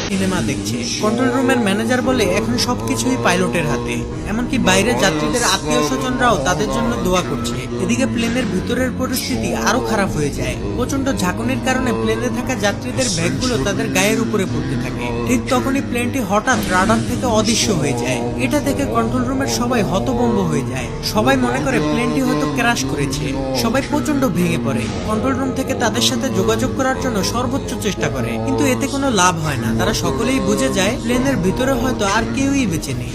Cinema দেখছে। Control রুমের manager বলে এখন সবকিছুই পাইলটের হাতে, এমনকি বাইরের যাত্রীদের আত্মীয় স্বজনরাও তাদের জন্য দোয়া করছে। এদিকে প্লেনের ভিতরের পরিস্থিতি আরো খারাপ হয়ে যায়। প্রচন্ড ঝাঁকুনির কারণে প্লেনে থাকা যাত্রীদের ব্যাগগুলো তাদের গায়ের উপরে পড়তে থাকে। ঠিক তখনই প্লেনটি হঠাৎ রাডার থেকে অদৃশ্য হয়ে যায়। এটা দেখে কন্ট্রোল রুমের সবাই হতভম্ব হয়ে যায়। সবাই মনে করে প্লেনটি হয়তো ক্র্যাশ করেছে। সবাই প্রচন্ড ভেঙে পড়ে। কন্ট্রোল রুম থেকে তাদের সাথে যোগাযোগ করার জন্য সর্বোচ্চ চেষ্টা করে, কিন্তু এতে কোনো লাভ হয় না। তারা সকলেই বুঝে যায় প্লেনের ভিতরে হয়তো আর কেউই বেঁচে নেই।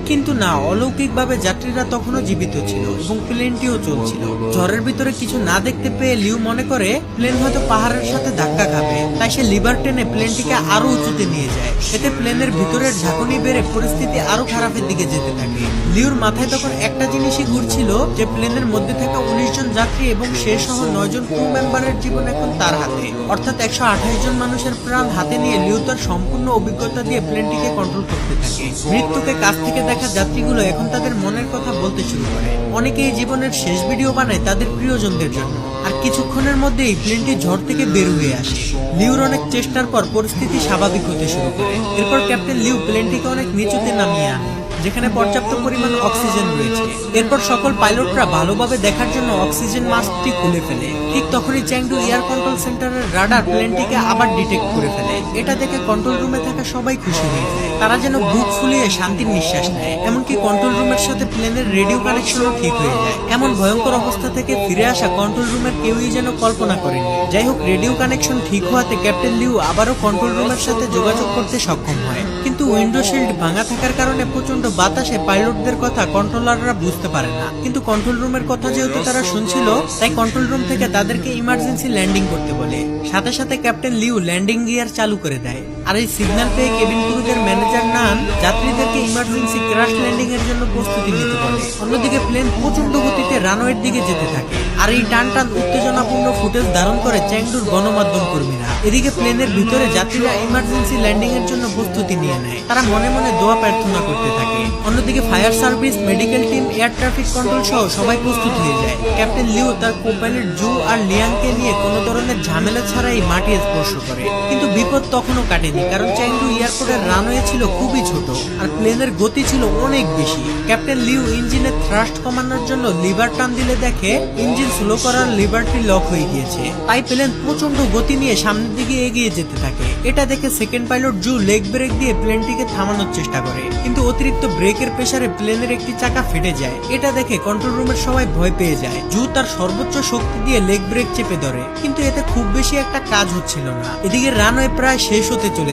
কিন্তু না, অলৌকিকভাবে যাত্রীরা তখনও জীবিত ছিল এবং প্লেনটিও চলছিল। ঝড়ের ভিতরে কিছু না দেখতে পেয়ে লিউ মনে করে প্লেন হয়তো পাহাড়ের সাথে ধাক্কা খাবে, তাই সে লিভার টেনে প্লেনটিকে আরো উঁচুতে নিয়ে যায়। এতে প্লেনের ভিতরের ঝাঁকুনি বেড়ে পরিস্থিতি আরো খারাপের দিকে যেতে থাকে। লিউর মাথায় তখন একটা জিনিসই ঘুরছিল যে প্লেনের মধ্যে থাকা 19 জন যাত্রী এবং সে সহ 9 জন ক্রু মেম্বারের জীবন এখন তার হাতে, অর্থাৎ 128 জন মানুষের প্রাণ হাতে নিয়ে লিউ তার সম্পূর্ণ অভিজ্ঞতা দিয়ে প্লেনটিকে কন্ট্রোল করতে থাকে। মৃত্যুকে কাছ থেকে দেখা যাত্রীগুলো এখন তাদের মনের কথা বলতে শুরু করে। অনেকেই জীবনের শেষ ভিডিও বানায় তাদের প্রিয়জনদের জন্য। আর কিছুক্ষণের মধ্যেই প্লেনটি ঝড় থেকে বের হয়ে আসে। লিউর অনেক চেষ্টার পর পরিস্থিতি স্বাভাবিক হতে শুরু করে। এরপর ক্যাপ্টেন লিউ প্লেনটিকে অনেক নিচুতে নামিয়ে আনে, যেখানে পর্যাপ্ত পরিমাণ অক্সিজেন রয়েছে। এরপর সকল পাইলটরা ভালোভাবে দেখার জন্য অক্সিজেন মাস্কটি খুলে ফেলে। ঠিক তখনই চ্যাংডু এয়ার কন্ট্রোল সেন্টারের রাডার প্লেনটিকে আবার ডিটেক্ট করে ফেলে। এটা দেখে কন্ট্রোল রুমে থাকা সবাই খুশি হয়ে যায়। তারা যেন বুক ফুলিয়ে শান্তির নিঃশ্বাস নেয়। এমনকি কন্ট্রোল রুমের সাথে প্লেনের রেডিও কানেকশনও ঠিক হয়ে যায়। এমন ভয়ঙ্কর অবস্থা থেকে ফিরে আসা কন্ট্রোল রুমের কেউই যেন কল্পনা করেনি। যাই হোক, রেডিও কানেকশন ঠিক হওয়াতে ক্যাপ্টেন লিউ আবারও কন্ট্রোল রুমের সাথে যোগাযোগ করতে সক্ষম হয়। কিন্তু উইন্ডো শিল্ড ভাঙা থাকার কারণে প্রচন্ড বাতাসে পাইলটদের কথা কন্ট্রোলাররা বুঝতে পারে না। কিন্তু কন্ট্রোল রুমের কথা যেহেতু তারা শুনছিল, তাই কন্ট্রোল রুম থেকে তাদেরকে ইমার্জেন্সি ল্যান্ডিং করতে বলে। সাথে সাথে ক্যাপ্টেন লিউ ল্যান্ডিং গিয়ার চালু করে দেয়। আর এই সিগন্যাল পেয়ে কেবিন ক্রুদের ম্যানেজার নান যাত্রীদেরকে ইমার্জেন্সি ক্র্যাশ ল্যান্ডিং এর জন্য প্রস্তুতি নিতে বলে। অন্যদিকে প্লেন প্রচন্ড গতিতে রানওয়ের দিকে যেতে থাকে। আর এই টান টান উত্তেজনাপূর্ণ ফুটেজ ধারণ করে চ্যাংডুর গণমাধ্যম কর্মীরা। এদিকে প্লেনের ভিতরে যাত্রীরা ইমার্জেন্সি ল্যান্ডিং এর জন্য প্রস্তুতি নিয়ে নেয়। তারা মনে মনে দোয়া প্রার্থনা করতে থাকে। অন্যদিকে fire service, medical team, air traffic control সহ সবাই প্রস্তুত হয়ে যায়। ক্যাপ্টেন লিউ তার কোপাইলট জু আর লিয়াংকে নিয়ে কোনো ধরনের ঝামেলা ছাড়াই মাটি স্পর্শ করে। কিন্তু বিপদ তখনও কাটেনি, কারণ চ্যাংডু এয়ারপোর্টের রানওয়ে ছিল খুবই ছোট আর প্লেনের গতি ছিল অনেক বেশি। ক্যাপ্টেন লিউ ইঞ্জিনের থ্রাস্ট কমানোর জন্য লিভার টান দিলে দেখে ইঞ্জিন স্লো করার লিভারটি লক হয়ে গিয়েছে। তাই প্লেন প্রচন্ড গতি নিয়ে সামনের দিকে এগিয়ে যেতে থাকে। এটা দেখে সেকেন্ড পাইলট জু লেগ ব্রেক দিয়ে প্লেনটিকে থামানোর চেষ্টা করে, কিন্তু অতিরিক্ত ব্রেকের প্রেসারে প্লেনের একটি চাকা ফেটে যায়। এটা দেখে কন্ট্রোল রুমের সবাই ভয় পেয়ে যায়। জু তার সর্বোচ্চ শক্তি দিয়ে লেগ ব্রেক চেপে ধরে, কিন্তু এতে খুব বেশি একটা কাজ হচ্ছিল না। এদিকে রানওয়ে প্রায় শেষ হতে চলে